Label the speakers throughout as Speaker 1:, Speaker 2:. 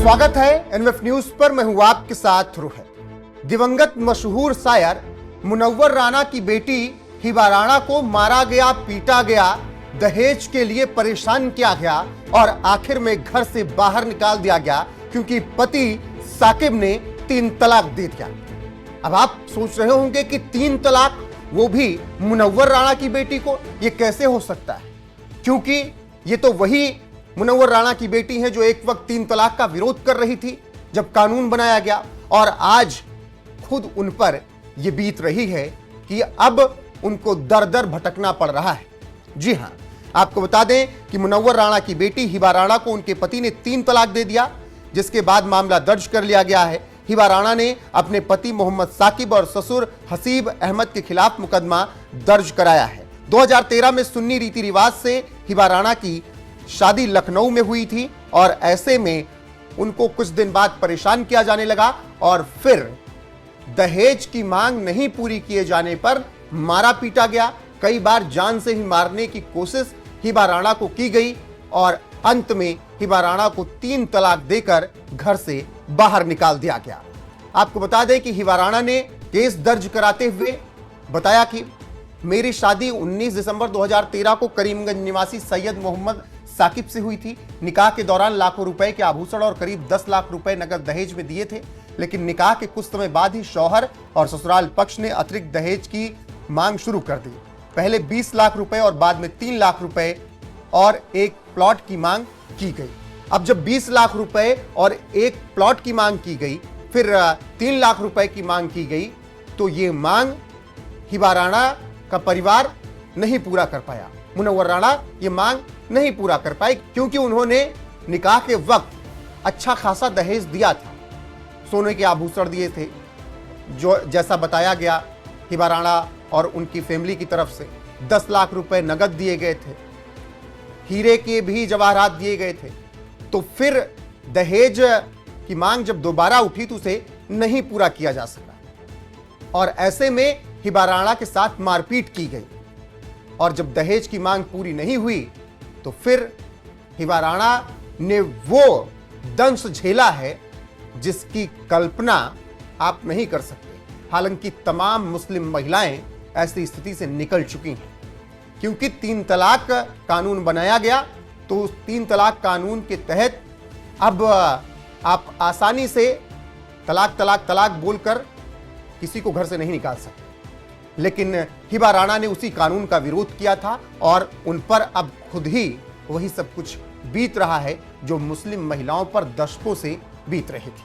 Speaker 1: स्वागत है NF news पर। मैं हूं आपके साथ रोहित। दिवंगत मशहूर शायर मुनव्वर राणा की बेटी हिबा राणा को मारा गया, पीटा गया, दहेज के लिए परेशान किया गया और आखिर में घर से बाहर निकाल दिया गया क्योंकि पति साकिब ने 3 तलाक दे दिया। अब आप सोच रहे होंगे कि 3 तलाक, वो भी मुनव्वर राणा की बेटी को, ये कैसे हो सकता है? क्योंकि ये तो वही मुनव्वर राणा की बेटी है जो एक वक्त 3 तलाक का विरोध कर रही थी जब कानून बनाया गया, और आज खुद उन पर यह बीत रही है कि अब उनको दर दर भटकना पड़ रहा है। जी हां, आपको बता दें कि मुनव्वर राणा की बेटी हिबा राणा को उनके पति ने 3 तलाक दे दिया, जिसके बाद मामला दर्ज कर लिया गया है। हिबा राणा ने अपने पति मोहम्मद साकिब और ससुर हसीब अहमद के खिलाफ मुकदमा दर्ज कराया है। 2013 में सुन्नी रीति रिवाज से हिबा राणा की शादी लखनऊ में हुई थी और ऐसे में उनको कुछ दिन बाद परेशान किया जाने लगा और फिर दहेज की मांग नहीं पूरी किए जाने पर मारा पीटा गया। कई बार जान से ही मारने की कोशिश हिबा राणा को की गई और अंत में हिबा राणा को 3 तलाक देकर घर से बाहर निकाल दिया गया। आपको बता दें कि हिबा राणा ने केस दर्ज कराते हुए बताया कि मेरी शादी 19 दिसंबर 2013 को करीमगंज निवासी सैयद मोहम्मद साकिब से हुई थी। निकाह के दौरान लाखों रुपए के आभूषण और करीब 10 लाख रुपए नगद दहेज में दिए थे, लेकिन निकाह के कुछ समय बाद ही शौहर और ससुराल पक्ष ने अतिरिक्त दहेज की मांग शुरू कर दी। पहले 20 लाख रुपए और बाद में 3 लाख रुपए और एक प्लॉट की मांग की गई। अब जब 20 लाख रुपए और एक प्लॉट की मांग की गई, फिर 3 लाख रुपए की मांग की गई, तो ये मांग हिबा राणा का परिवार नहीं पूरा कर पाया। मुनव्वर राणा ये मांग नहीं पूरा कर पाए क्योंकि उन्होंने निकाह के वक्त अच्छा खासा दहेज दिया था, सोने के आभूषण दिए थे, जो जैसा बताया गया हिबा राणा और उनकी फैमिली की तरफ से 10 लाख रुपए नगद दिए गए थे, हीरे के भी जवाहरात दिए गए थे। तो फिर दहेज की मांग जब दोबारा उठी तो उसे नहीं पूरा किया जा सका और ऐसे में हिबा राणा के साथ मारपीट की गई और जब दहेज की मांग पूरी नहीं हुई तो फिर हिबा राणा ने वो दंश झेला है जिसकी कल्पना आप नहीं कर सकते। हालांकि तमाम मुस्लिम महिलाएं ऐसी स्थिति से निकल चुकी हैं क्योंकि 3 तलाक कानून बनाया गया, तो उस 3 तलाक कानून के तहत अब आप आसानी से तलाक तलाक तलाक बोलकर किसी को घर से नहीं निकाल सकते। लेकिन हिबा राणा ने उसी कानून का विरोध किया था और उन पर अब खुद ही वही सब कुछ बीत रहा है जो मुस्लिम महिलाओं पर दशकों से बीत रही थी।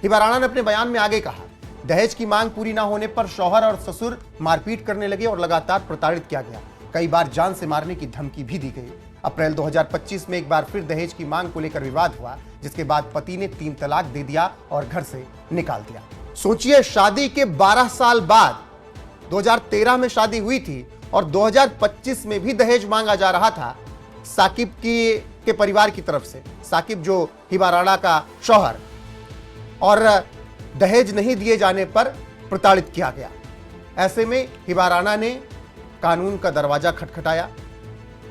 Speaker 1: हिबा राणा ने अपने बयान में आगे कहा, दहेज की मांग पूरी ना होने पर शौहर और ससुर मारपीट करने लगे और लगातार प्रताड़ित किया गया। कई बार जान से मारने की धमकी भी दी गई। अप्रैल 2025 में एक बार फिर दहेज की मांग को लेकर विवाद हुआ, जिसके बाद पति ने 3 तलाक दे दिया और घर से निकाल दिया। सोचिए, शादी के 12 साल बाद 2013 में शादी हुई थी और 2025 में भी दहेज मांगा जा रहा था साकिब के परिवार की तरफ से। साकिब जो हिबा राणा का शौहर, और दहेज नहीं दिए जाने पर प्रताड़ित किया गया। ऐसे में हिबा राणा ने कानून का दरवाजा खटखटाया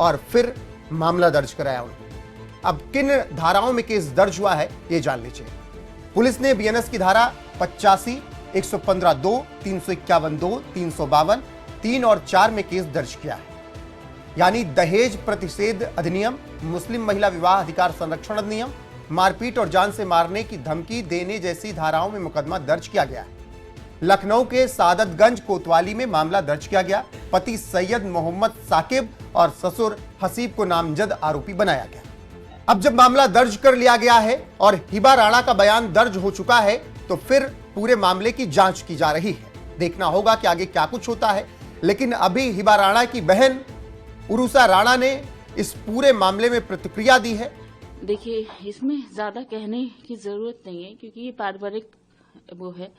Speaker 1: और फिर मामला दर्ज कराया उन्होंने। अब किन धाराओं में केस दर्ज हुआ है ये जान लीजिए। पुलिस ने बीएनएस की धारा 85, 115(2), 351(2), 352, 3 और 4 में केस दर्ज किया है, यानी दहेज प्रतिषेध अधिनियम, मुस्लिम महिला विवाह अधिकार संरक्षण अधिनियम, मारपीट और जान से मारने की धमकी देने जैसी धाराओं में मुकदमा दर्ज किया गया है। लखनऊ के सादतगंज कोतवाली में मामला दर्ज किया गया। पति सैयद मोहम्मद साकिब और ससुर हसीब को नामजद आरोपी बनाया गया। अब जब मामला दर्ज कर लिया गया है और हिबा राणा का बयान दर्ज हो चुका है, तो फिर पूरे मामले की जांच की जा रही है। देखना होगा कि आगे क्या कुछ होता है। लेकिन अभी हिबा राणा की बहन उरुसा राणा ने इस पूरे मामले में प्रतिक्रिया दी है।
Speaker 2: देखिए, इसमें ज्यादा कहने की जरूरत नहीं है क्योंकि ये पारिवारिक वो है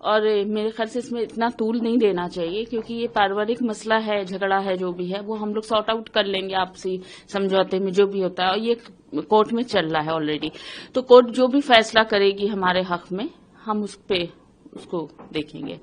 Speaker 2: और मेरे ख्याल से इसमें इतना तूल नहीं देना चाहिए क्योंकि ये पारिवारिक मसला है, झगड़ा है, जो भी है वो हम लोग सॉर्ट आउट कर लेंगे आपसी समझौते में, जो भी होता है। और ये कोर्ट में चल रहा है ऑलरेडी, तो कोर्ट जो भी फैसला करेगी हमारे हक में हम उस पे उसको देखेंगे,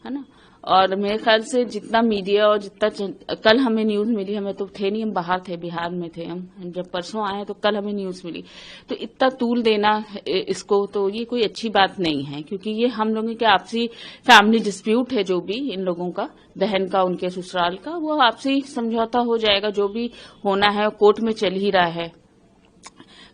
Speaker 2: है ना। और मेरे ख्याल से जितना मीडिया और जितना कल हमें न्यूज मिली, हमें तो थे नहीं, हम बाहर थे, बिहार में थे हम, जब परसों आए तो कल हमें न्यूज मिली, तो इतना तूल देना इसको, तो ये कोई अच्छी बात नहीं है, क्योंकि ये हम लोगों के आपसी फैमिली डिस्प्यूट है, जो भी इन लोगों का, बहन का, उनके ससुराल का, वो आपसी समझौता हो जाएगा, जो भी होना है कोर्ट में चल ही रहा है।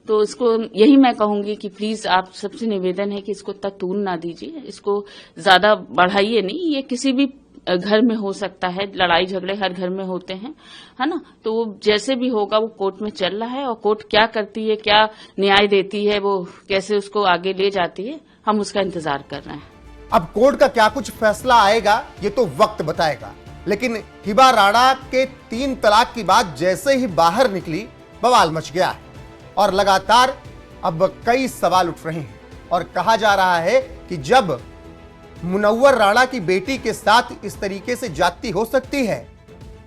Speaker 2: तो इसको यही मैं कहूंगी कि प्लीज आप सबसे निवेदन है कि इसको इतना तूल ना दीजिए, इसको ज्यादा बढ़ाइए नहीं, ये किसी भी घर में हो सकता है, लड़ाई झगड़े हर घर में होते हैं, है ना। तो वो जैसे भी होगा वो कोर्ट में चल रहा है, और कोर्ट क्या करती है, क्या न्याय देती है, वो कैसे उसको आगे ले जाती है, हम उसका इंतजार कर रहे हैं।
Speaker 1: अब कोर्ट का क्या कुछ फैसला आएगा ये तो वक्त बताएगा, लेकिन हिबा राणा के 3 तलाक की बात जैसे ही बाहर निकली बवाल मच गया है, और लगातार अब कई सवाल उठ रहे हैं, और कहा जा रहा है कि जब मुनव्वर राणा की बेटी के साथ इस तरीके से ज्यादती हो सकती है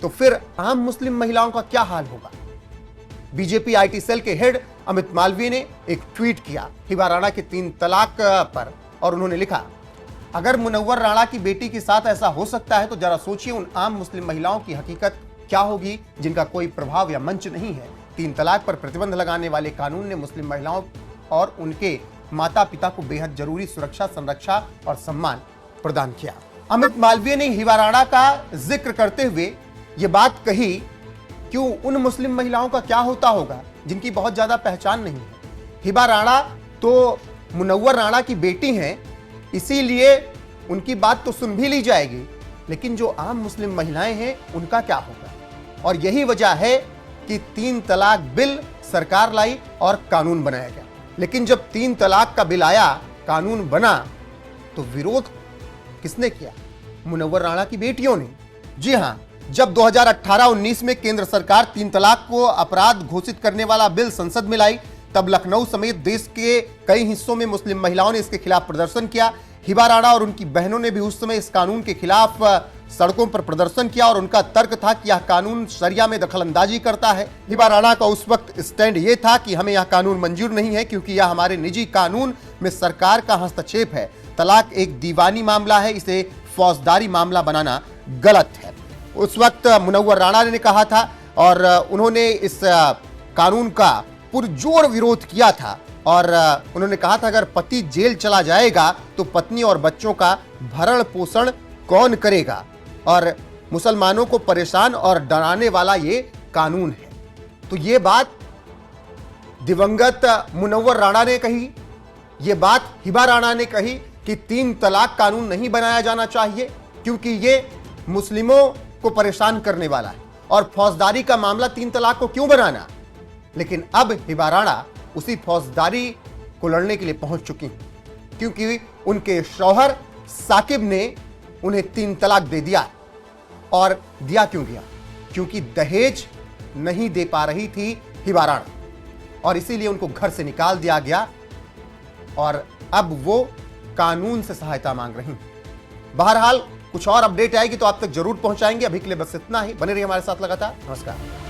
Speaker 1: तो फिर आम मुस्लिम महिलाओं का क्या हाल होगा। बीजेपी आईटी सेल के हेड अमित मालवीय ने एक ट्वीट किया हिबा राणा के 3 तलाक पर, और उन्होंने लिखा, अगर मुनव्वर राणा की बेटी के साथ ऐसा हो सकता है तो जरा सोचिए उन आम मुस्लिम महिलाओं की हकीकत क्या होगी जिनका कोई प्रभाव या मंच नहीं है। 3 तलाक पर प्रतिबंध लगाने वाले कानून ने मुस्लिम महिलाओं और उनके माता पिता को बेहद जरूरी सुरक्षा, संरक्षा और सम्मान प्रदान किया। अमित मालवीय ने हिबा राणा का जिक्र करते हुए यह बात कही कि उन मुस्लिम महिलाओं का क्या होता होगा जिनकी बहुत ज्यादा पहचान नहीं है। हिबा राणा तो मुनव्वर राणा की बेटी हैं, इसीलिए उनकी बात तो सुन भी ली जाएगी, लेकिन जो आम मुस्लिम महिलाएं हैं उनका क्या होगा। और यही वजह है कि 3 तलाक बिल सरकार लाई और कानून बनाया गया, लेकिन जब 3 तलाक का बिल आया, कानून बना, तो विरोध किसने किया? मुनव्वर राणा की बेटियों ने। जी हां, जब 2018-19 में केंद्र सरकार 3 तलाक को अपराध घोषित करने वाला बिल संसद में लाई, तब लखनऊ समेत देश के कई हिस्सों में मुस्लिम महिलाओं ने इसके खिलाफ प्रदर्शन किया। हिबा राणा और उनकी बहनों ने भी उस समय इस कानून के खिलाफ सड़कों पर प्रदर्शन किया, और उनका तर्क था कि यह कानून शरिया में दखलंदाजी करता है। हिबा राणा का उस वक्त स्टैंड यह था कि हमें यह कानून मंजूर नहीं है, क्योंकि यह हमारे निजी कानून में सरकार का हस्तक्षेप है। तलाक एक दीवानी मामला है, इसे फौजदारी मामला बनाना गलत है। उस वक्त मुनव्वर राणा ने कहा था, और उन्होंने इस कानून का पुरजोर विरोध किया था, और उन्होंने कहा था अगर पति जेल चला जाएगा तो पत्नी और बच्चों का भरण पोषण कौन करेगा, और मुसलमानों को परेशान और डराने वाला ये कानून है। तो ये बात दिवंगत मुनव्वर राणा ने कही, ये बात हिबा राणा ने कही कि 3 तलाक कानून नहीं बनाया जाना चाहिए, क्योंकि ये मुस्लिमों को परेशान करने वाला है, और फौजदारी का मामला 3 तलाक को क्यों बनाना। लेकिन अब हिबा राणा उसी फौजदारी को लड़ने के लिए पहुंच चुकी हैं, क्योंकि उनके शौहर साकिब ने उन्हें 3 तलाक दे दिया। और दिया क्यों दिया? क्योंकि दहेज नहीं दे पा रही थी हिबा राणा, और इसीलिए उनको घर से निकाल दिया गया, और अब वो कानून से सहायता मांग रही हैं। बहरहाल कुछ और अपडेट आएगी तो आप तक जरूर पहुंचाएंगे। अभी के लिए बस इतना ही। बने रहिए हमारे साथ लगातार। नमस्कार।